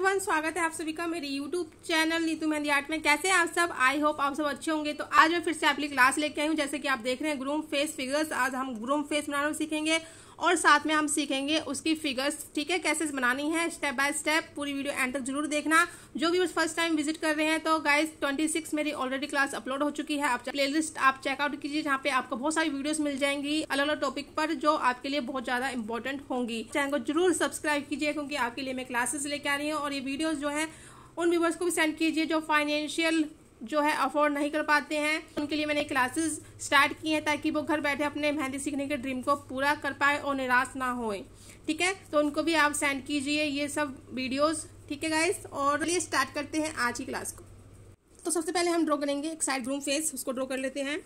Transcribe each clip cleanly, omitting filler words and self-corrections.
Everyone, स्वागत है आप सभी का मेरे YouTube channel Neetu mehndi art में। कैसे हैं आप सब? आई होप आप सब अच्छे होंगे। तो आज मैं फिर से आपके लिए क्लास लेके आई हूँ। जैसे कि आप देख रहे हैं ग्रूम फेस फिगर्स। आज हम ग्रूम फेस बनाना सीखेंगे और साथ में हम सीखेंगे उसकी फिगर्स, ठीक है, कैसे बनानी है स्टेप बाय स्टेप। पूरी वीडियो एंड तक जरूर देखना। जो भी फर्स्ट टाइम विजिट कर रहे हैं तो गाइस 26 मेरी ऑलरेडी क्लास अपलोड हो चुकी है। आप प्लेलिस्ट आप चेकआउट कीजिए, जहाँ पे आपको बहुत सारी वीडियोस मिल जाएंगी अलग अलग टॉपिक पर, जो आपके लिए बहुत ज्यादा इंपॉर्टेंट होंगी। चैनल को जरूर सब्सक्राइब कीजिए, क्योंकि आपके लिए मैं क्लासेस लेके आ रही हूँ। और ये वीडियोस जो है उन व्यूवर्स को भी सेंड कीजिए जो फाइनेंशियल जो है अफोर्ड नहीं कर पाते हैं। उनके लिए मैंने क्लासेस स्टार्ट की हैं, ताकि वो घर बैठे अपने मेहंदी सीखने के ड्रीम को पूरा कर पाए और निराश ना होए, ठीक है। तो उनको भी आप सेंड कीजिए ये सब वीडियोस, ठीक है गाइस। और चलिए स्टार्ट करते हैं आज की क्लास को। तो सबसे पहले हम ड्रॉ करेंगे एक साइड ग्रूम फेस, उसको ड्रॉ कर लेते हैं।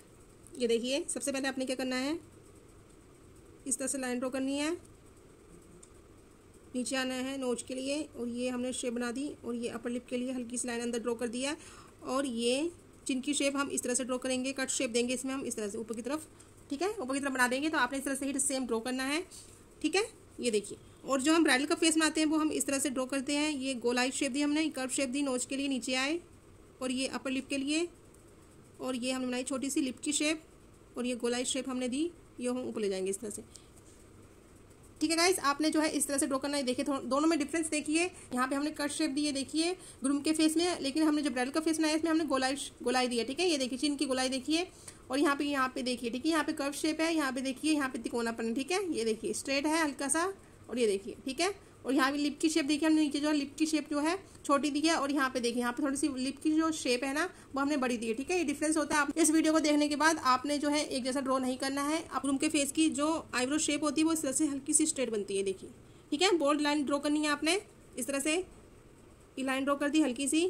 ये देखिए, सबसे पहले आपने क्या करना है, इस तरह से लाइन ड्रॉ करनी है, नीचे आना है नोज के लिए, और ये हमने शेप बना दी। और ये अपर लिप के लिए हल्की सी लाइन अंदर ड्रॉ कर दिया। और ये चिन की शेप हम इस तरह से ड्रॉ करेंगे, कट शेप देंगे इसमें हम इस तरह से ऊपर की तरफ, ठीक है, ऊपर की तरफ बना देंगे। तो आपने इस तरह से ही सेम ड्रॉ करना है, ठीक है। ये देखिए, और जो हम ब्राइडल का फेस बनाते हैं वो हम इस तरह से ड्रॉ करते हैं। ये गोलाई शेप दी हमने, कर्व शेप दी नोज के लिए नीचे आए, और ये अपर लिप के लिए, और ये हमने बनाई छोटी सी लिप की शेप, और ये गोलाई शेप हमने दी, ये हम ऊपर ले जाएंगे इस तरह से, ठीक है गाइस। आपने जो है इस तरह से ड्रॉ करना है। देखिए दोनों में डिफरेंस देखिए, यहाँ पे हमने कट शेप दी है, देखिए ग्रूम के फेस में, लेकिन हमने जो ब्राइडल का फेस बनाया इसमें हमने गोलाई दी है, ठीक है। ये देखिए चिन की गोलाई देखिए, और यहाँ पे देखिए, ठीक है, यहाँ पे कर्व शेप है, यहाँ पे देखिए, यहाँ पे तिकोनापन, ठीक है। ये देखिए स्ट्रेट है हल्का सा, और ये देखिए, ठीक है। और यहाँ पे लिप की शेप देखिए, हमने नीचे जो लिप की शेप जो है छोटी दी है, और यहाँ पे देखिए, यहाँ पे थोड़ी सी लिप की जो शेप है ना वो हमने बड़ी दी है, ठीक है। ये डिफरेंस होता है। आप इस वीडियो को देखने के बाद आपने जो है एक जैसा ड्रॉ नहीं करना है। आप ग्रूम के फेस की जो आईब्रो शेप होती है वो इस तरह से हल्की सी स्ट्रेट बनती है, देखिए, ठीक है। बोल्ड लाइन ड्रॉ करनी है आपने इस तरह से, ये लाइन ड्रॉ कर दी हल्की सी,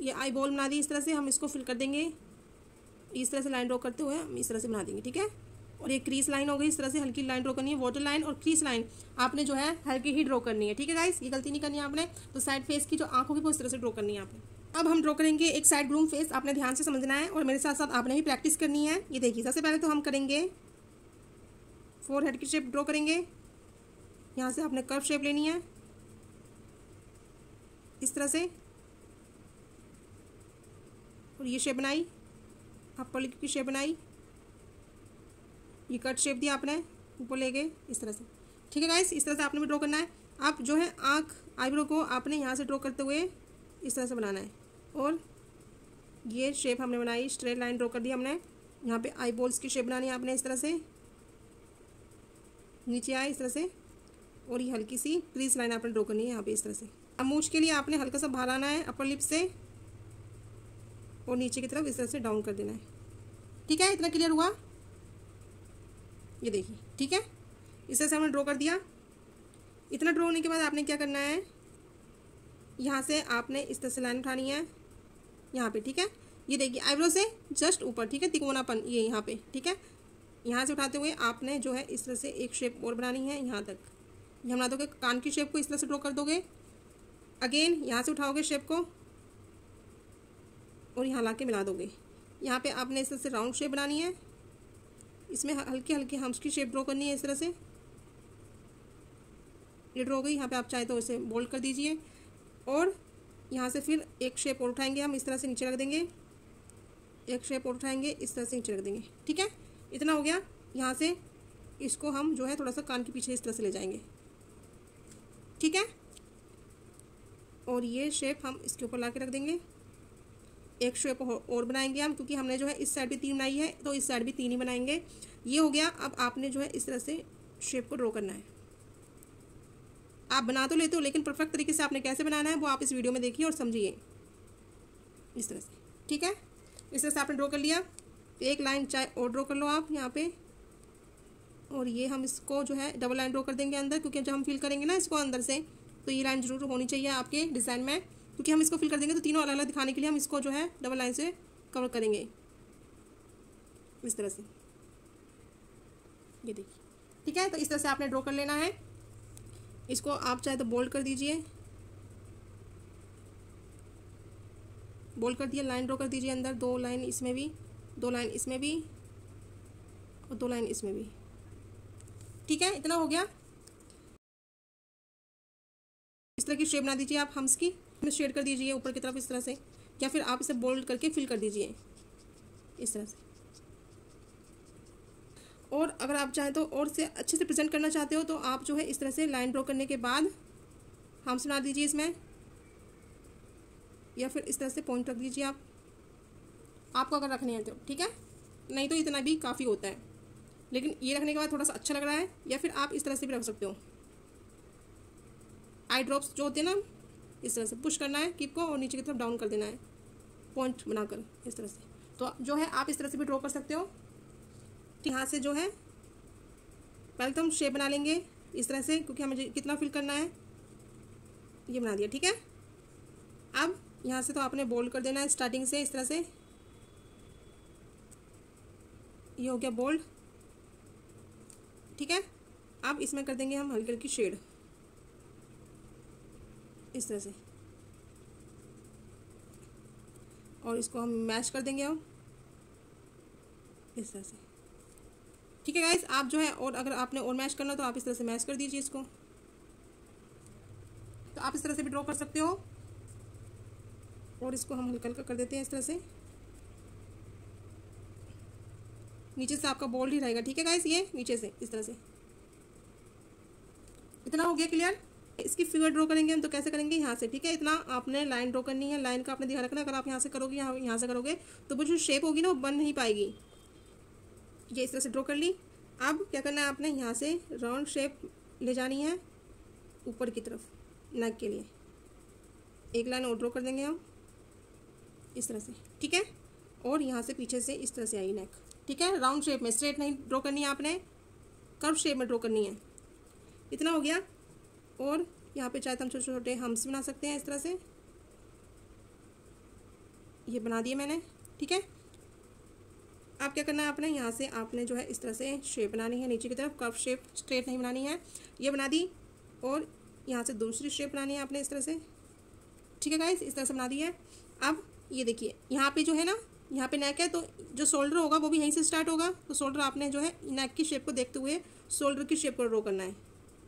ये आई बॉल बना दी इस तरह से। हम इसको फिल कर देंगे इस तरह से, लाइन ड्रॉ करते हुए हम इस तरह से बना देंगे, ठीक है। और ये क्रीज लाइन हो गई, इस तरह से हल्की लाइन ड्रॉ करनी है। वाटर लाइन और क्रीज लाइन आपने जो है हल्की ही ड्रॉ करनी है, ठीक है गाइस, ये गलती नहीं करनी है आपने। तो साइड फेस की जो आंख होगी वो इस तरह से ड्रॉ करनी है आपने। अब हम ड्रॉ करेंगे एक साइड ग्रूम फेस। आपने ध्यान से समझना है और मेरे साथ साथ आपने भी प्रैक्टिस करनी है। ये देखिए, सबसे पहले तो हम करेंगे फोरहेड की शेप ड्रॉ करेंगे। यहाँ से आपने कर्व शेप लेनी है इस तरह से, और ये शेप बनाई, अपर लिप की शेप बनाई, ये कट शेप दिया आपने, ऊपर ले गए इस तरह से, ठीक है गाइस। इस तरह से आपने भी ड्रॉ करना है। आप जो है आँख आईब्रो को आपने यहाँ से ड्रॉ करते हुए इस तरह से बनाना है। और ये शेप हमने बनाई, स्ट्रेट लाइन ड्रॉ कर दी हमने। यहाँ पे आई बॉल्स की शेप बनानी है आपने इस तरह से, नीचे आए इस तरह से, और ये हल्की सी क्रीज लाइन आपने ड्रॉ करनी है यहाँ पे इस तरह से। अब मूंछ के लिए आपने हल्का सा बाहर आना है अपर लिप से, और नीचे की तरफ इस तरह से डाउन कर देना है, ठीक है। इतना क्लियर हुआ? ये देखिए, ठीक है, इस तरह से हमने ड्रॉ कर दिया। इतना ड्रॉ होने के बाद आपने क्या करना है, यहाँ से आपने इस तरह से लाइन उठानी है यहाँ पे, ठीक है। ये देखिए आईब्रो से जस्ट ऊपर, ठीक है, तिकोनापन ये यहाँ पे, ठीक है। यहाँ से उठाते हुए आपने जो है इस तरह से एक शेप और बनानी है यहाँ तक। ये बना दोगे कान की शेप को इस तरह से ड्रॉ कर दोगे। अगेन यहाँ से उठाओगे शेप को और यहाँ ला के मिला दोगे। यहाँ पे आपने इस तरह से राउंड शेप बनानी है, इसमें हल्की हल्की हम्स की शेप ड्रॉ करनी है इस तरह से। ये ड्रॉ हो गई। यहाँ पे आप चाहे तो इसे बोल्ड कर दीजिए, और यहाँ से फिर एक शेप और उठाएंगे हम इस तरह से नीचे रख देंगे, एक शेप और उठाएंगे इस तरह से नीचे रख देंगे, ठीक है। इतना हो गया। यहाँ से इसको हम जो है थोड़ा सा कान के पीछे इस तरह से ले जाएंगे, ठीक है। और ये शेप हम इसके ऊपर ला के रख देंगे। एक शेप और बनाएंगे हम, क्योंकि हमने जो है इस साइड भी 3 बनाई है तो इस साइड भी 3 ही बनाएंगे। ये हो गया। अब आपने जो है इस तरह से शेप को ड्रॉ करना है। आप बना तो लेते हो, लेकिन परफेक्ट तरीके से आपने कैसे बनाना है वो आप इस वीडियो में देखिए और समझिए इस तरह से, ठीक है। इस तरह से आपने ड्रॉ कर लिया। एक लाइन चाहे और ड्रॉ कर लो आप यहाँ पे, और ये हम इसको जो है डबल लाइन ड्रॉ कर देंगे अंदर, क्योंकि जब हम फिल करेंगे ना इसको अंदर से, तो ये लाइन जरूर होनी चाहिए आपके डिज़ाइन में, क्योंकि हम इसको फिल कर देंगे तो तीनों अलग अलग दिखाने के लिए हम इसको जो है डबल लाइन से कवर करेंगे इस तरह से। ये देखिए, ठीक है। तो इस तरह से आपने ड्रॉ कर लेना है। इसको आप चाहे तो बोल्ड कर दीजिए, बोल्ड कर दिया, लाइन ड्रॉ कर दीजिए अंदर, 2 लाइन इसमें भी, 2 लाइन इसमें भी, और 2 लाइन इसमें भी, ठीक है। इतना हो गया। इस तरह की शेप बना दीजिए आप हम्स की, शेड कर दीजिए ऊपर की तरफ इस तरह से, या फिर आप इसे बोल्ड करके फिल कर दीजिए इस तरह से। और अगर आप चाहें तो और से अच्छे से प्रेजेंट करना चाहते हो तो आप जो है इस तरह से लाइन ड्रॉ करने के बाद हम्स बना दीजिए इसमें, या फिर इस तरह से पॉइंट रख दीजिए आपको अगर रखने हैं तो, ठीक है, नहीं तो इतना भी काफ़ी होता है, लेकिन ये रखने के बाद थोड़ा सा अच्छा लग रहा है। या फिर आप इस तरह से भी रख सकते हो, आई ड्रॉप्स जो होते हैं ना, इस तरह से पुश करना है कीप को और नीचे की तरफ डाउन कर देना है पॉइंट बनाकर इस तरह से। तो जो है आप इस तरह से भी ड्रॉ कर सकते हो। यहाँ से जो है पहले तो हम शेप बना लेंगे इस तरह से, क्योंकि हमें कितना फिल करना है ये बना दिया, ठीक है। अब यहाँ से तो आपने बोल्ड कर देना है स्टार्टिंग से इस तरह से, ये हो गया बोल्ड, ठीक है। अब इसमें कर देंगे हम हल्की हल्की शेड इस तरह से, और इसको हम मैश कर देंगे हम इस तरह से, ठीक है गाइस। आप जो है और अगर आपने और मैश करना तो आप इस तरह से मैश कर दीजिए इसको, तो आप इस तरह से भी ड्रॉ कर सकते हो। और इसको हम हल्का हल्का कर देते हैं इस तरह से, नीचे से आपका बोल्ड ही रहेगा, ठीक है गाइस, ये नीचे से इस तरह से। इतना हो गया क्लियर। इसकी फिगर ड्रॉ करेंगे हम तो कैसे करेंगे, यहाँ से, ठीक है। इतना आपने लाइन ड्रॉ करनी है, लाइन का आपने ध्यान रखना, अगर आप यहाँ से करोगे यहाँ से करोगे तो वो जो शेप होगी ना वो बन नहीं पाएगी। ये इस तरह से ड्रॉ कर ली। अब क्या करना है आपने, यहाँ से राउंड शेप ले जानी है ऊपर की तरफ नेक के लिए, एक लाइन और ड्रॉ कर देंगे हम इस तरह से, ठीक है। और यहाँ से पीछे से इस तरह से आई नेक, ठीक है। राउंड शेप में, स्ट्रेट नहीं ड्रॉ करनी है आपने, कर्व शेप में ड्रॉ करनी है। इतना हो गया। और यहाँ पे चाहे तो हम छोटे छोटे हम्स बना सकते हैं इस तरह से, ये बना दिए मैंने, ठीक है। अब क्या करना है आपने, यहाँ से आपने जो है इस तरह से शेप बनानी है नीचे की तरफ, कर्व शेप, स्ट्रेट नहीं बनानी है, ये बना दी। और यहाँ से दूसरी शेप बनानी है आपने इस तरह से, ठीक है गाइस, इस तरह से बना दी है। अब ये देखिए यहाँ पे जो है ना, यहाँ पे नेक है तो जो शोल्डर होगा वो भी यहीं से स्टार्ट होगा, तो शोल्डर आपने जो है नेक की शेप को देखते हुए शोल्डर की शेप को ड्रॉ करना है,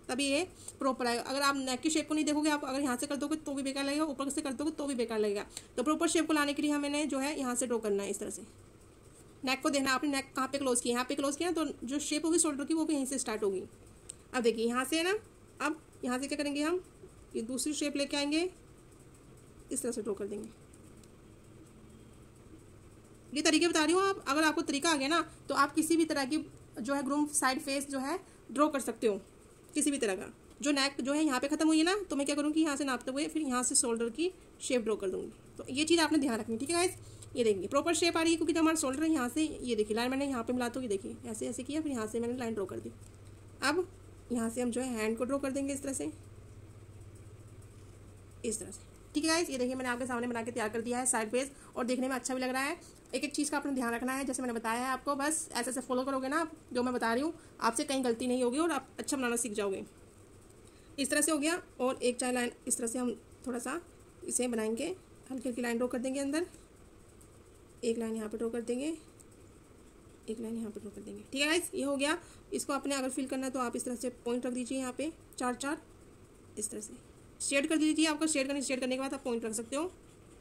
तभी ये प्रॉपर आएगा। अगर आप नेक की शेप को नहीं देखोगे, आप अगर यहाँ से कर दोगे तो भी बेकार लगेगा, ऊपर से कर दोगे तो भी बेकार लगेगा। तो प्रॉपर शेप को लाने के लिए हमें जो है यहाँ से ड्रॉ करना है इस तरह से। नेक को देखना, आपने नेक कहाँ पे क्लोज किया, यहाँ पे क्लोज किया तो जो शेप होगी शोल्डर की वो भी यहीं से स्टार्ट होगी। अब देखिए यहाँ से है ना, अब यहाँ से क्या करेंगे हम, ये दूसरी शेप लेके आएंगे इस तरह से ड्रॉ कर देंगे। ये तरीके बता रही हूँ, आप अगर आपको तरीका आ गया ना तो आप किसी भी तरह की जो है ग्रूम साइड फेस जो है ड्रॉ कर सकते हो, किसी भी तरह का। जो नेक जो है यहाँ पे खत्म हुई है ना, तो मैं क्या करूँगी, यहाँ से नापते हुए फिर यहाँ से शोल्डर की शेप ड्रॉ कर दूँगी। तो ये चीज़ आपने ध्यान रखनी, ठीक है गाइस। ये देखिए प्रॉपर शेप आ रही है, क्योंकि जब हमारा शोल्डर है यहाँ से, ये देखिए लाइन मैंने यहाँ पे मिलाते हुए देखिए ऐसे ऐसे किया, फिर यहाँ से मैंने लाइन ड्रॉ कर दी। अब यहाँ से हम जो है हैंड को ड्रॉ कर देंगे इस तरह से, इस तरह से, ठीक है गाइस। ये देखिए मैंने आपके सामने बना के तैयार कर दिया है साइड फेस, और देखने में अच्छा भी लग रहा है। एक एक चीज़ का आपने ध्यान रखना है, जैसे मैंने बताया है आपको, बस ऐसे ऐसे फॉलो करोगे ना आप, जो मैं बता रही हूँ, आपसे कहीं गलती नहीं होगी और आप अच्छा बनाना सीख जाओगे। इस तरह से हो गया। और एक चाय लाइन इस तरह से हम थोड़ा सा इसे बनाएंगे, हल्की हल्की लाइन ड्रॉ कर देंगे अंदर, एक लाइन यहाँ पे ड्रॉ कर देंगे, एक लाइन यहाँ पे ड्रॉ कर देंगे, ठीक है गाइस। ये हो गया। इसको आपने अगर फिल करना है तो आप इस तरह से पॉइंट रख दीजिए यहाँ पे, चार चार इस तरह से शेड कर दीजिए। आपका शेड करने के बाद आप पॉइंट रख सकते हो।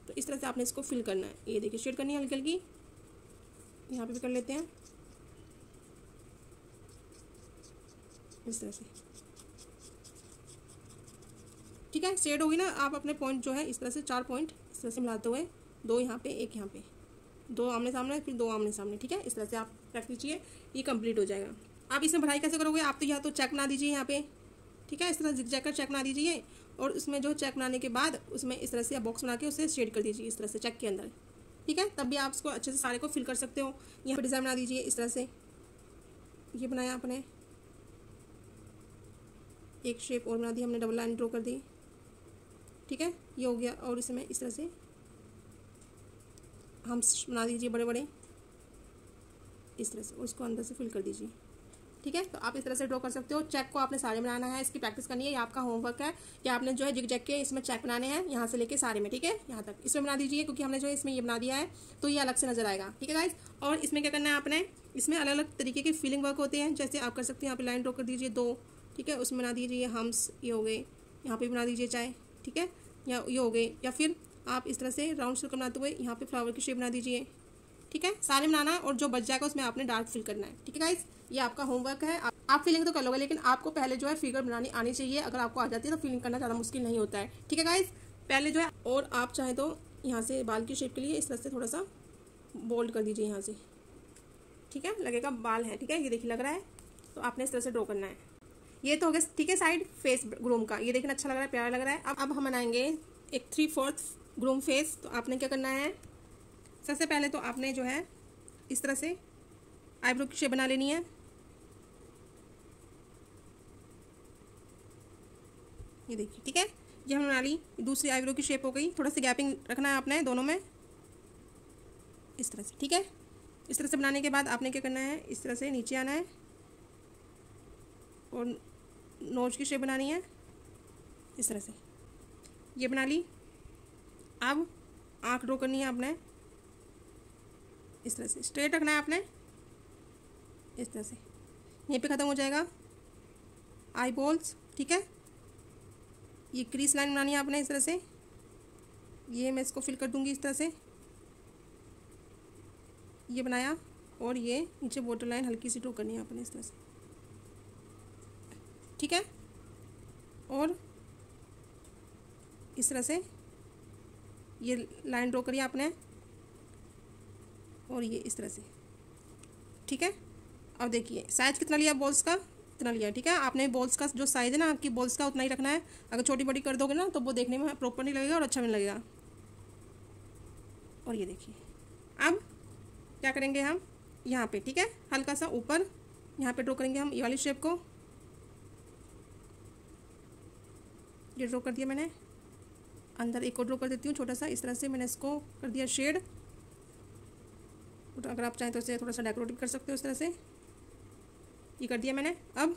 तो इस तरह से आपने इसको फिल करना है। ये देखिए शेड करनी है हल्की हल्की, यहाँ पे भी कर लेते हैं इस तरह से, ठीक है। शेड होगी ना, आप अपने पॉइंट जो है इस तरह से 4 पॉइंट इस तरह से मिलाते हुए, 2 यहाँ पे, एक यहाँ पे, 2 आमने सामने, फिर 2 आमने सामने, ठीक है। इस तरह से आप रख लीजिए, ये कंप्लीट हो जाएगा। आप इसमें बढ़ाई कैसे करोगे, आप तो यहाँ तो चेक बना दीजिए यहाँ पे, ठीक है। इस तरह जिग-जैग कर चेक बना दीजिए, और उसमें जो चेक बनाने के बाद उसमें इस तरह से बॉक्स बना के उसे शेड कर दीजिए इस तरह से चेक के अंदर, ठीक है। तब भी आप इसको अच्छे से सारे को फिल कर सकते हो। यहाँ पे डिज़ाइन बना दीजिए इस तरह से, ये बनाया आपने, एक शेप और बना दी हमने, डबल लाइन ड्रॉ कर दी, ठीक है। ये हो गया। और इसमें इस तरह से हम बना दीजिए बड़े बड़े इस तरह से, और इसको अंदर से फिल कर दीजिए, ठीक है। तो आप इस तरह से ड्रॉ कर सकते हो। चेक को आपने सारे बनाना है, इसकी प्रैक्टिस करनी है, ये आपका होमवर्क है कि आपने जो है जिग जैग के इसमें चेक बनाने हैं, यहाँ से लेके सारे में, ठीक है, यहाँ तक इसमें बना दीजिए, क्योंकि हमने जो है इसमें ये बना दिया है तो ये अलग से नजर आएगा, ठीक है गाइस। और इसमें क्या करना है आपने, इसमें अलग अलग तरीके के फीलिंग वर्क होते हैं, जैसे आप कर सकते हैं यहाँ पे लाइन ड्रॉ कर दीजिए 2, ठीक है, उसमें बना दीजिए हम्स, ये हो गए, यहाँ पे बना दीजिए चाहे, ठीक है, या ये हो गए। या फिर आप इस तरह से राउंड सर्कल बनाते हुए यहाँ पे फ्लावर की शेप बना दीजिए। ठीक है, सारे बनाना है और जो बच जाएगा उसमें आपने डार्क फिल करना है। ठीक है गाइस, ये आपका होमवर्क है। आप फिलिंग तो कर लोगे, लेकिन आपको पहले जो है फिगर बनानी आनी चाहिए। अगर आपको आ जाती है तो फिलिंग करना ज़्यादा मुश्किल नहीं होता है। ठीक है गाइस, पहले जो है, और आप चाहें तो यहाँ से बाल की शेप के लिए इस तरह से थोड़ा सा बोल्ड कर दीजिए यहाँ से। ठीक है, लगेगा बाल है। ठीक है, ये देखिए लग रहा है, तो आपने इस तरह से ड्रॉ करना है। ये तो हो गया। ठीक है, साइड फेस ग्रूम का, ये देखना अच्छा लग रहा है, प्यारा लग रहा है। अब हम बनाएंगे एक 3/4 ग्रूम फेस। तो आपने क्या करना है, सबसे पहले तो आपने जो है इस तरह से आईब्रो की शेप बना लेनी है। ये देखिए, ठीक है, ये हमने बना ली। दूसरी आईब्रो की शेप हो गई। थोड़ा सा गैपिंग रखना है आपने दोनों में, इस तरह से। ठीक है, इस तरह से बनाने के बाद आपने क्या करना है, इस तरह से नीचे आना है और नोज की शेप बनानी है इस तरह से। ये बना ली। अब आँख ड्रॉ करनी है आपने, इस तरह से स्ट्रेट रखना है आपने, इस तरह से। यहीं पे ख़त्म हो जाएगा आई बॉल्स। ठीक है, ये क्रीज लाइन बनानी है आपने इस तरह से। ये मैं इसको फिल कर दूंगी इस तरह से, ये बनाया। और ये नीचे बॉर्डर लाइन हल्की सी ड्रॉ करनी है आपने इस तरह से। ठीक है, और इस तरह से ये लाइन ड्रॉ करिए आपने, और ये इस तरह से। ठीक है, अब देखिए साइज कितना लिया बॉल्स का, इतना लिया। ठीक है, आपने बॉल्स का जो साइज़ है ना आपकी बॉल्स का उतना ही रखना है। अगर छोटी बड़ी कर दोगे ना तो वो देखने में प्रॉपर नहीं लगेगा और अच्छा नहीं लगेगा। और ये देखिए, अब क्या करेंगे हम यहाँ पे, ठीक है, हल्का सा ऊपर यहाँ पे ड्रॉ करेंगे हम ये वाली शेप को। ये ड्रॉ कर दिया मैंने। अंदर एक और ड्रॉ कर देती हूँ छोटा सा, इस तरह से मैंने इसको कर दिया शेड। अगर आप चाहें तो इसे थोड़ा सा डेकोरेट कर सकते हो इस तरह से। ये कर दिया मैंने। अब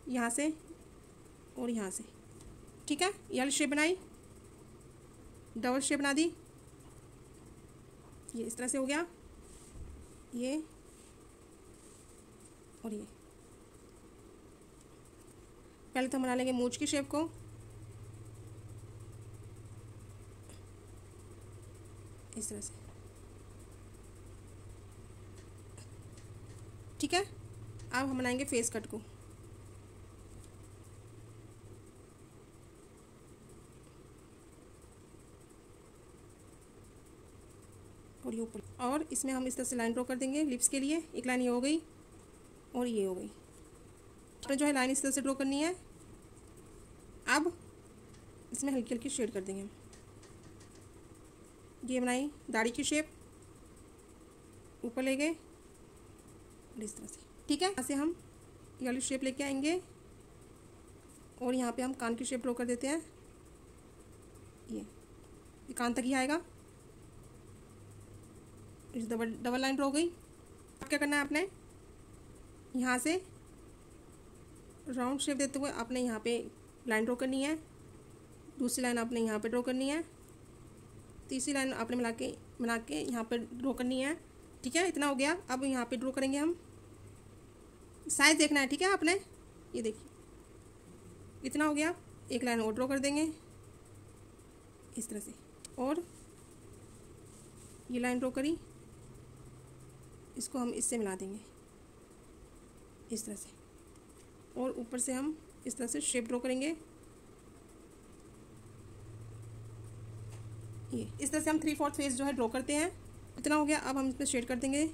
यहाँ से और यहाँ से, ठीक है, ये वाली शेप बनाई, डबल शेप बना दी। ये इस तरह से हो गया, ये और ये। पहले तो हम बना लेंगे मूंछ की शेप को, इस तरह से। ठीक है, अब हम बनाएंगे फेस कट को। और ये ऊपर, और इसमें हम इस तरह से लाइन ड्रॉ कर देंगे लिप्स के लिए। एक लाइन ये हो गई और ये हो गई। तो जो है लाइन इस तरह से ड्रॉ करनी है। अब इसमें हल्की हल्की शेड कर देंगे हम। ये बनाई दाढ़ी की शेप, ऊपर ले गए इस तरह से। ठीक है, यहाँ से हम ये वाली शेप लेके आएंगे और यहाँ पे हम कान की शेप ड्रॉ कर देते हैं। ये कान तक ही आएगा। इस डबल लाइन ड्रॉ हो गई। अब क्या करना है आपने, यहाँ से राउंड शेप देते हुए आपने यहाँ पे लाइन ड्रॉ करनी है। दूसरी लाइन आपने यहाँ पे ड्रॉ करनी है। तीसरी लाइन आपने बना के यहाँ पे ड्रॉ करनी है। ठीक है, इतना हो गया। अब यहाँ पे ड्रॉ करेंगे हम। साइज देखना है, ठीक है आपने। ये देखिए इतना हो गया। एक लाइन और ड्रॉ कर देंगे इस तरह से, और ये लाइन ड्रॉ करी, इसको हम इससे मिला देंगे इस तरह से। और ऊपर से हम इस तरह से शेप ड्रॉ करेंगे। ये इस तरह से हम 3/4 फेस जो है ड्रॉ करते हैं। इतना हो गया। अब हम इसमें शेड कर देंगे।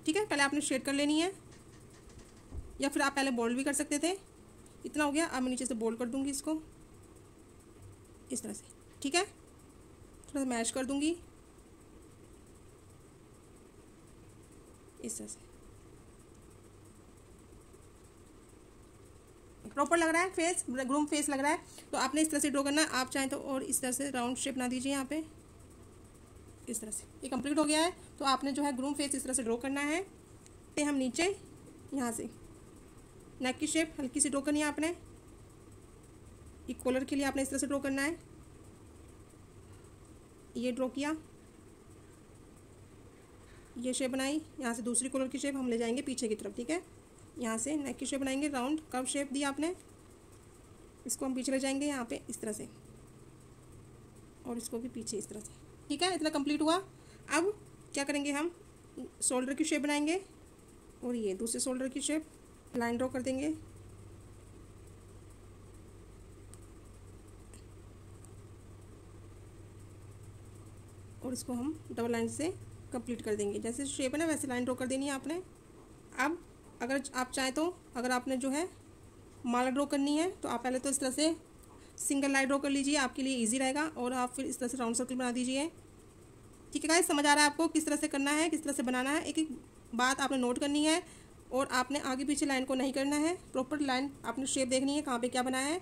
ठीक है, पहले आपने शेड कर लेनी है, या फिर आप पहले बोल्ड भी कर सकते थे। इतना हो गया। अब मैं नीचे से बोल्ड कर दूंगी इसको इस तरह से। ठीक है, थोड़ा सा मैश कर दूंगी इस तरह से। प्रॉपर लग रहा है फेस, ग्रूम फेस लग रहा है। तो आपने इस तरह से ड्रॉ करना है। आप चाहें तो और इस तरह से राउंड शेप बना दीजिए यहाँ पे इस तरह से। ये कंप्लीट हो गया है। तो आपने जो है ग्रूम फेस इस तरह से ड्रॉ करना है। तो हम नीचे यहाँ से नेक की शेप हल्की सी ड्रॉ करनी है आपने। ये कॉलर के लिए आपने इस तरह से ड्रॉ करना है। ये ड्रॉ किया, ये शेप बनाई, यहाँ से दूसरी कॉलर की शेप हम ले जाएंगे पीछे की तरफ, ठीक है। यहाँ से नेक की शेप बनाएंगे, राउंड कर्व शेप दी आपने, इसको हम पीछे ले जाएंगे यहाँ पे इस तरह से, और इसको भी पीछे इस तरह से, ठीक है। इतना कंप्लीट हुआ। अब क्या करेंगे, हम शोल्डर की शेप बनाएंगे, और ये दूसरे शोल्डर की शेप लाइन ड्रॉ कर देंगे, और इसको हम डबल लाइन से कंप्लीट कर देंगे। जैसे शेप है ना वैसे लाइन ड्रॉ कर देनी है आपने। अब अगर आप चाहें तो अगर आपने जो है माला ड्रॉ करनी है तो आप पहले तो इस तरह से सिंगल लाइन ड्रॉ कर लीजिए, आपके लिए इजी रहेगा, और आप फिर इस तरह से राउंड सर्कल बना दीजिए, ठीक है गाइस। समझ आ रहा है आपको किस तरह से करना है, किस तरह से बनाना है। एक एक बात आपने नोट करनी है, और आपने आगे पीछे लाइन को नहीं करना है, प्रॉपर लाइन आपने शेप देखनी है कहाँ पे क्या बनाया है,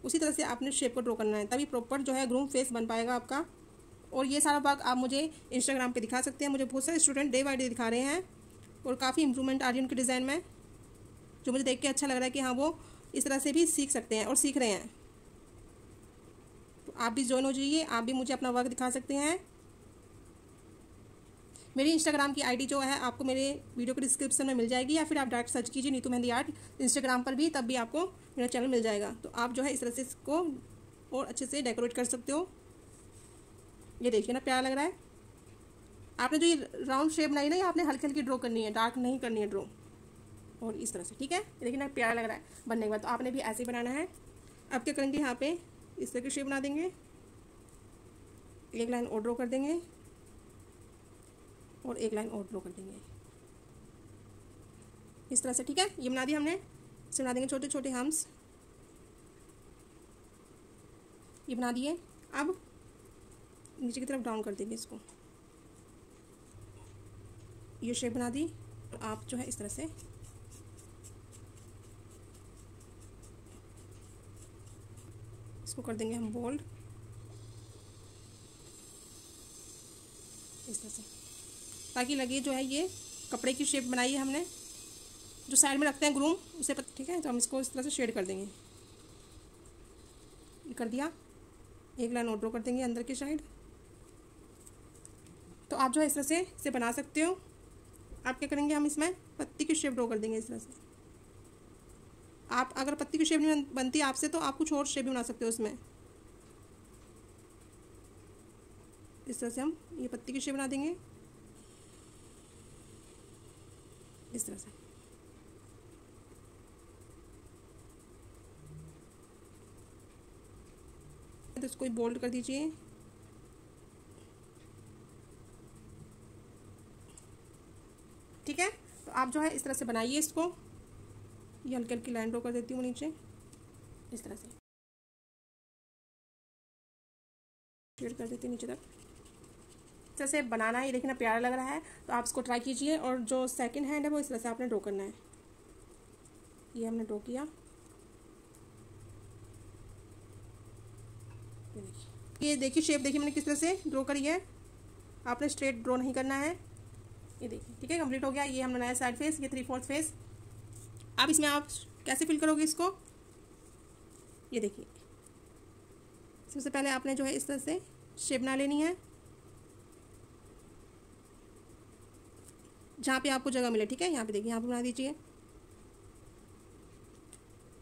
उसी तरह से आपने शेप को ड्रॉ करना है, तभी प्रॉपर जो है ग्रूम फेस बन पाएगा आपका। और ये सारा भाग आप मुझे इंस्टाग्राम पे दिखा सकते हैं। मुझे बहुत सारे स्टूडेंट डे बाय डे दिखा रहे हैं, और काफ़ी इंप्रूवमेंट आ रही है उनके डिज़ाइन में, जो मुझे देख के अच्छा लग रहा है कि हाँ वो इस तरह से भी सीख सकते हैं और सीख रहे हैं। तो आप भी ज्वाइन हो जाइए, आप भी मुझे अपना वर्क दिखा सकते हैं। मेरी इंस्टाग्राम की आईडी जो है आपको मेरे वीडियो के डिस्क्रिप्शन में मिल जाएगी, या फिर आप डायरेक्ट सर्च कीजिए नीतू मेहंदी आर्ट इंस्टाग्राम पर भी, तब भी आपको मेरा चैनल मिल जाएगा। तो आप जो है इस तरह से इसको और अच्छे से डेकोरेट कर सकते हो। ये देखिए ना प्यारा लग रहा है। आपने जो ये राउंड शेप बनाई ना, ये आपने हल्की हल्की ड्रॉ करनी है, डार्क नहीं करनी है ड्रॉ, और इस तरह से, ठीक है। ये देखिए ना प्यारा लग रहा है बनने के बाद। तो आपने भी ऐसे ही बनाना है। अब क्या करेंगे, यहाँ पे इस तरह की शेप बना देंगे, एक लाइन और ड्रॉ कर देंगे, और एक लाइन और ड्रॉ कर देंगे इस तरह से, ठीक है। ये बना दिया हमने। इसे बना देंगे छोटे छोटे हम्स, ये बना दिए। अब नीचे की तरफ डाउन कर देंगे इसको, ये शेप बना दी। तो आप जो है इस तरह से इसको कर देंगे हम बोल्ड इस तरह से, ताकि लगे जो है ये कपड़े की शेप बनाई है हमने, जो साइड में रखते हैं ग्रूम उसे, ठीक है। तो हम इसको इस तरह से शेड कर देंगे। ये कर दिया, एक लाइन और ड्रॉ कर देंगे अंदर की साइड। तो आप जो है इस तरह से इसे बना सकते हो। आप क्या करेंगे, हम इसमें पत्ती की शेप ड्रॉ कर देंगे इस तरह से। आप अगर पत्ती की शेप नहीं बनती आपसे तो आप कुछ और शेप भी बना सकते हो उसमें। इस तरह से हम ये पत्ती की शेप बना देंगे इस तरह से। तो इसको बोल्ड कर दीजिए, ठीक है। तो आप जो है इस तरह से बनाइए इसको। ये हल्की हल्की लाइन ड्रॉ कर देती हूँ नीचे इस तरह से, शेड कर देती हूँ नीचे तक। इस तरह से बनाना है। ये देखना प्यारा लग रहा है, तो आप इसको ट्राई कीजिए। और जो सेकंड हैंड है वो इस तरह से आपने ड्रॉ करना है। ये हमने ड्रॉ किया, ये देखिए शेप देखिए मैंने किस तरह से ड्रॉ करी है। आपने स्ट्रेट ड्रॉ नहीं करना है। ये देखिए, ठीक है, कंप्लीट हो गया। ये हमने बनाया साइड फेस, ये 3/4 फेस। अब इसमें आप कैसे फिल करोगे इसको, ये देखिए। सबसे पहले आपने जो है इस तरह से शेप बना लेनी है, जहाँ पे आपको जगह मिले, ठीक है। यहाँ पे देखिए, यहाँ पे बना दीजिए,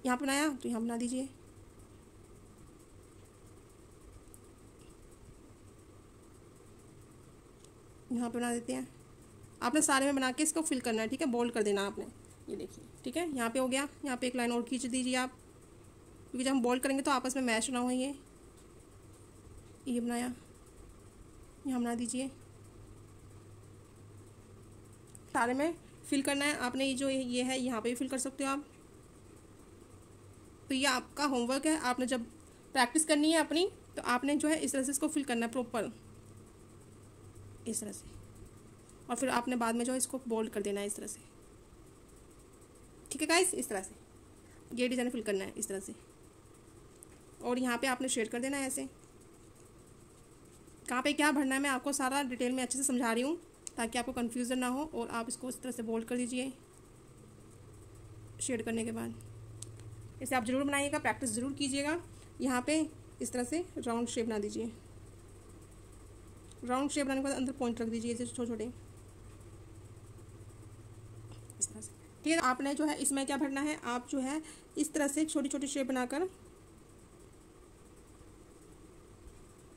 यहाँ पे बनाया तो यहाँ बना दीजिए, यहाँ पे बना देते हैं। आपने सारे में बना के इसको फिल करना है, ठीक है, बोल्ड कर देना आपने। ये देखिए, ठीक है, यहाँ पे हो गया। यहाँ पे एक लाइन और खींच दीजिए आप, क्योंकि जब हम बोल्ड करेंगे तो आपस में मैच ना हो। ये बनाया, यहाँ बना दीजिए। सारे में फिल करना है आपने। ये जो ये है यहाँ पे भी फिल कर सकते हो आप। तो ये आपका होमवर्क है। आपने जब प्रैक्टिस करनी है अपनी, तो आपने जो है इस तरह से इसको फिल करना है प्रॉपर इस तरह से, और फिर आपने बाद में जो है इसको बोल्ड कर देना है इस तरह से, ठीक है गाइस। इस तरह से ये डिज़ाइन फिल करना है इस तरह से, और यहाँ पे आपने शेड कर देना है ऐसे। कहाँ पे क्या भरना है मैं आपको सारा डिटेल में अच्छे से समझा रही हूँ, ताकि आपको कन्फ्यूज़न ना हो। और आप इसको इस तरह से बोल्ड कर दीजिए शेड करने के बाद। इसे आप ज़रूर बनाइएगा, प्रैक्टिस ज़रूर कीजिएगा। यहाँ पे इस तरह से राउंड शेप बना दीजिए। राउंड शेप बनाने के बाद अंदर पॉइंट रख दीजिए ऐसे छोटे छोटे, ठीक है। आपने जो है इसमें क्या भरना है, आप जो है इस तरह से छोटी छोटी शेप बनाकर,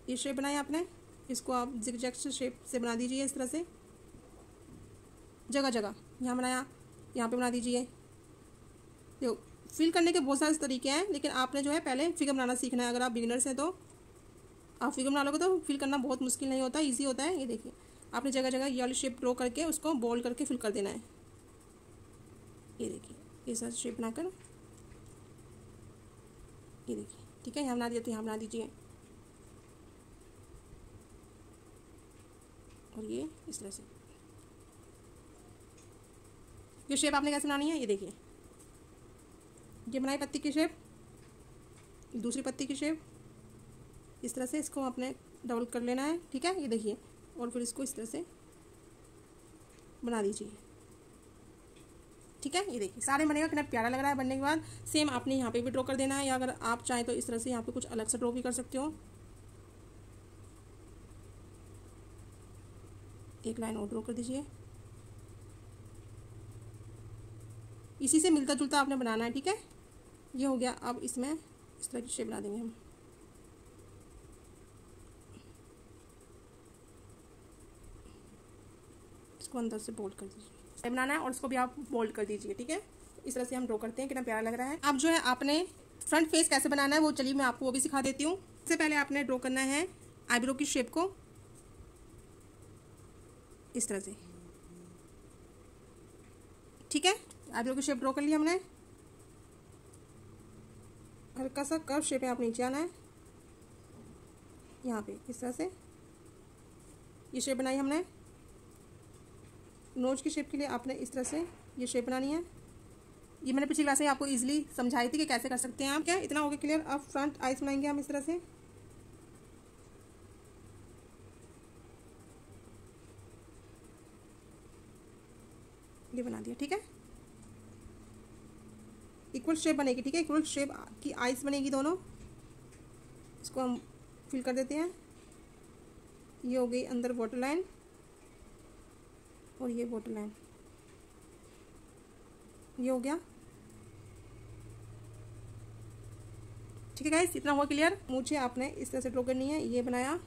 ये शेप बनाई आपने, इसको आप जिगजैग शेप से बना दीजिए इस तरह से, जगह जगह यहाँ बनाया, यहाँ पे बना दीजिए। देखो फिल करने के बहुत सारे तरीके हैं, लेकिन आपने जो है पहले फिगर बनाना सीखना है। अगर आप बिगिनर्स हैं तो आप फिगर बना लोगे तो फिल करना बहुत मुश्किल नहीं होता, ईजी होता है। ये देखिए आपने जगह जगह ये वाली शेप ड्रॉ करके उसको बोल्ड करके फिल कर देना है। ये देखिए ये सारा शेप बनाकर, ये देखिए ठीक है, यहाँ बना दिया तो यहाँ बना दीजिए, और ये इस तरह से। ये शेप आपने कैसे बनानी है, ये देखिए ये बनाई पत्ती की शेप, दूसरी पत्ती की शेप इस तरह से, इसको आपने डबल कर लेना है। ठीक है, ये देखिए, और फिर इसको इस तरह से बना दीजिए। ठीक है, ये देखिए सारे बनेगा, कितना प्यारा लग रहा है। बनने के बाद सेम आपने यहाँ पे भी ड्रॉ कर देना है, या अगर आप चाहें तो इस तरह से यहाँ पे कुछ अलग से ड्रॉ भी कर सकते हो। एक लाइन और ड्रॉ कर दीजिए, इसी से मिलता जुलता आपने बनाना है। ठीक है, ये हो गया। अब इसमें इस तरह की शेप बना देंगे हम। इसको अंदर से बोल्ड कर दीजिए, शेप बनाना है और इसको भी आप बोल्ड कर दीजिए। ठीक है, इस तरह से हम ड्रॉ करते हैं, कितना प्यारा लग रहा है। अब जो है आपने फ्रंट फेस कैसे बनाना है वो चलिए मैं आपको वो भी सिखा देती हूँ। सबसे पहले आपने ड्रॉ करना है आईब्रो की शेप को इस तरह से। ठीक है, आईब्रो की शेप ड्रॉ कर लिया हमने, हल्का सा कर्व शेप में आप नीचे आना है, यहाँ पे इस तरह से ये शेप बनाई हमने। नोज की शेप के लिए आपने इस तरह से ये शेप बनानी है। ये मैंने पिछली क्लास में आपको इजीली समझाई थी कि कैसे कर सकते हैं आप। क्या इतना हो गया क्लियर। अब फ्रंट आइज बनाएंगे हम इस तरह से, ये बना दिया। ठीक है, इक्वल शेप बनेगी। ठीक है, इक्वल शेप की आइज बनेगी दोनों, इसको हम फिल कर देते हैं। ये हो गई अंदर वाटर लाइन और ये वाटर लाइन, ये हो गया। ठीक है गाइस, इतना हुआ क्लियर। मुझे आपने इस तरह से ड्रॉ करनी है। ये बनाया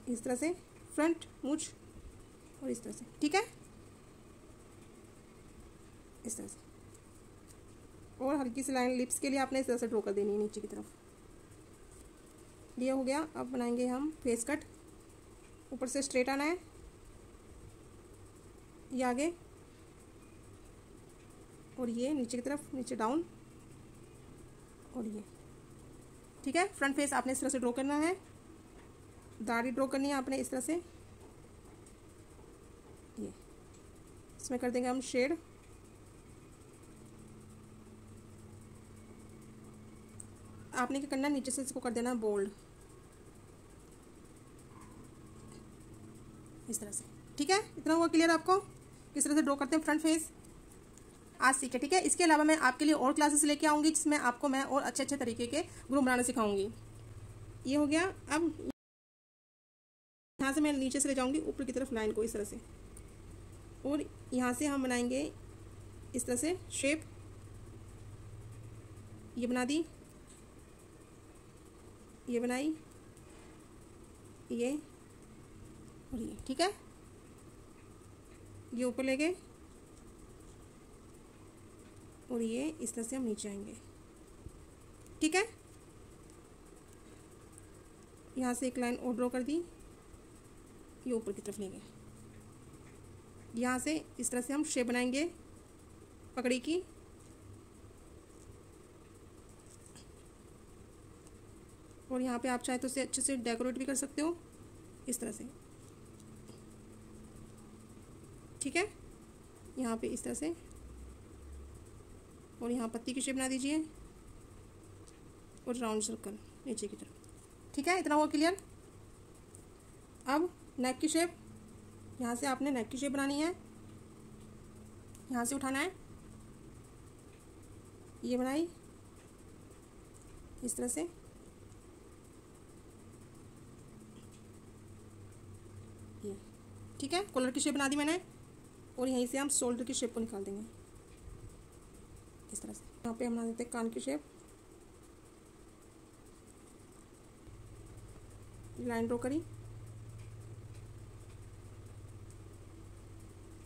इस तरह से फ्रंट मूंछ और इस तरह से। ठीक है, इस तरह से, और हल्की सी लाइन लिप्स के लिए आपने इस तरह से ड्रॉ कर देनी है नीचे की तरफ। ये हो गया। अब बनाएंगे हम फेस कट। ऊपर से स्ट्रेट आना है, ये आगे और ये नीचे की तरफ, नीचे डाउन और ये। ठीक है, फ्रंट फेस आपने इस तरह से ड्रॉ करना है। दाढ़ी ड्रॉ करनी है आपने इस तरह से। ये इसमें कर देंगे हम शेड। आपने क्या करना है, नीचे से इसको कर देना बोल्ड इस तरह से। ठीक है, इतना हुआ क्लियर आपको किस तरह से ड्रॉ करते हैं फ्रंट फेस। आज सीखे। ठीक है, इसके अलावा मैं आपके लिए और क्लासेस लेके आऊंगी जिसमें आपको मैं और अच्छे अच्छे तरीके के ग्रुप बनाना सिखाऊंगी। ये हो गया। अब यहाँ से मैं नीचे से ले जाऊंगी ऊपर की तरफ लाइन को इस तरह से, और यहाँ से हम बनाएंगे इस तरह से शेप। ये बना दी, ये बनाई, ये और ये। ठीक है, ये ऊपर ले गए और ये इस तरह से हम नीचे आएंगे। ठीक है, यहाँ से एक लाइन और ड्रॉ कर दी, ये ऊपर की तरफ ले गए। यहाँ से इस तरह से हम शेप बनाएंगे पकड़ी की, और यहाँ पे आप चाहे तो उसे अच्छे से डेकोरेट भी कर सकते हो इस तरह से। ठीक है, यहाँ पे इस तरह से, और यहाँ पत्ती की शेप बना दीजिए और राउंड सर्कल नीचे की तरफ। ठीक है, इतना हुआ क्लियर। अब नेक की शेप, यहाँ से आपने नेक की शेप बनानी है। यहाँ से उठाना है, ये बनाई इस तरह से, ये। ठीक है, कॉलर की शेप बना दी मैंने। और यहीं से हम शोल्डर की शेप को निकाल देंगे इस तरह से। यहाँ पे हम बना देते हैं कान की शेप, लाइन ड्रॉ करी,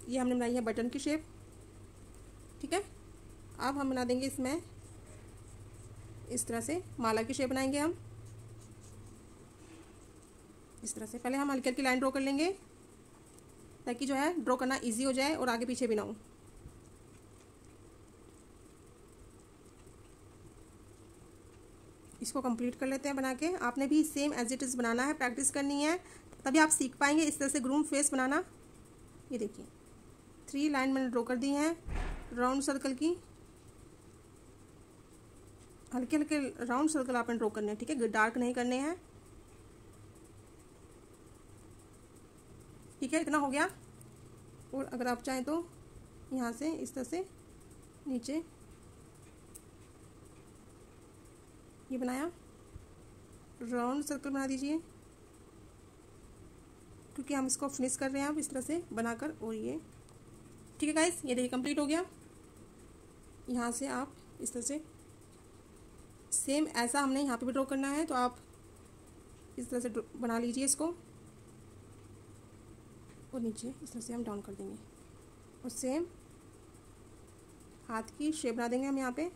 ये हमने बनाई है बटन की शेप, ठीक है। अब हम बना देंगे इसमें इस तरह से माला की शेप बनाएंगे हम इस तरह से। पहले हम हल्की हल्की लाइन ड्रॉ कर लेंगे ताकि जो है ड्रॉ करना इजी हो जाए और आगे पीछे भी ना हो। इसको कंप्लीट कर लेते हैं बना के। आपने भी सेम एज इट इज़ बनाना है, प्रैक्टिस करनी है, तभी आप सीख पाएंगे इस तरह से ग्रूम फेस बनाना। ये देखिए 3 लाइन मैंने ड्रॉ कर दी हैं राउंड सर्कल की, हल्के हल्के राउंड सर्कल आपने ड्रॉ करने हैं, ठीक है, डार्क नहीं करने हैं, ठीक है। इतना हो गया। और अगर आप चाहें तो यहाँ से इस तरह से नीचे ये बनाया, राउंड सर्कल बना दीजिए क्योंकि हम इसको फिनिश कर रहे हैं अब इस तरह से बनाकर। और ये ठीक है गाइस, ये देखिए कंप्लीट हो गया। यहाँ से आप इस तरह से सेम ऐसा हमने यहाँ पे भी ड्रॉ करना है, तो आप इस तरह से बना लीजिए इसको और नीचे इस तरह से हम डाउन कर देंगे और सेम हाथ की शेप बना देंगे हम यहाँ पे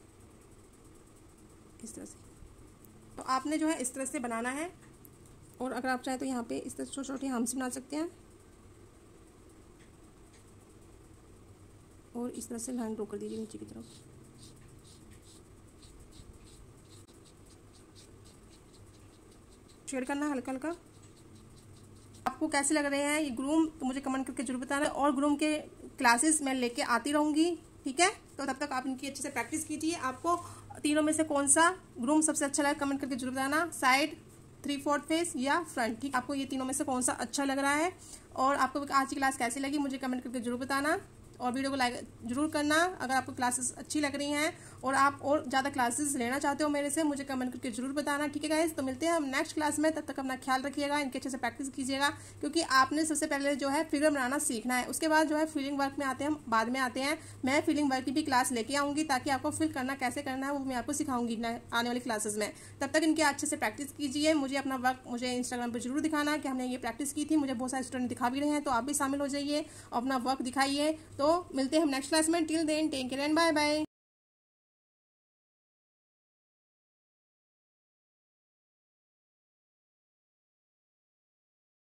इस तरह से। तो आपने जो है इस तरह से बनाना है। और अगर आप चाहें तो यहाँ पे इस तरह छोटे छोटे हम्स बना सकते हैं और इस तरह से लाइन ड्रॉ कर दीजिए नीचे की तरफ। शेड करना हल्का हल्का। आपको कैसे लग रहे हैं ये ग्रूम तो मुझे कमेंट करके जरूर बताना। और ग्रूम के क्लासेस मैं लेके आती रहूँगी, ठीक है। तो तब तक आप इनकी अच्छे से प्रैक्टिस कीजिए। आपको तीनों में से कौन सा ग्रूम सबसे अच्छा लगा कमेंट करके जरूर बताना, साइड, 3/4 फेस या फ्रंट, ठीक। आपको ये तीनों में से कौन सा अच्छा लग रहा है और आपको आज की क्लास कैसी लगी मुझे कमेंट करके जरूर बताना। और वीडियो को लाइक जरूर करना अगर आपको क्लासेस अच्छी लग रही हैं और आप और ज़्यादा क्लासेस लेना चाहते हो मेरे से, मुझे कमेंट करके जरूर बताना, ठीक है गाइस। तो मिलते हैं हम नेक्स्ट क्लास में, तब तक अपना ख्याल रखिएगा, इनके अच्छे से प्रैक्टिस कीजिएगा क्योंकि आपने सबसे पहले जो है फिगर बनाना सीखना है। उसके बाद जो है फीलिंग वर्क में आते हैं, हम बाद में आते हैं। मैं फीलिंग वर्क की भी क्लास लेके आऊँगी ताकि आपको फिल करना कैसे करना है वो मैं आपको सिखाऊंगी आने वाली क्लासेस में। तब तक इनके अच्छे से प्रैक्टिस कीजिए। मुझे अपना वर्क मुझे इंस्टाग्राम पर जरूर दिखाना कि हमने ये प्रैक्टिस की थी। मुझे बहुत सारे स्टूडेंट दिखा भी रहे हैं, तो आप भी शामिल हो जाइए और अपना वर्क दिखाइए। तो मिलते हैं हम नेक्स्ट क्लास में। Till then take care and bye bye.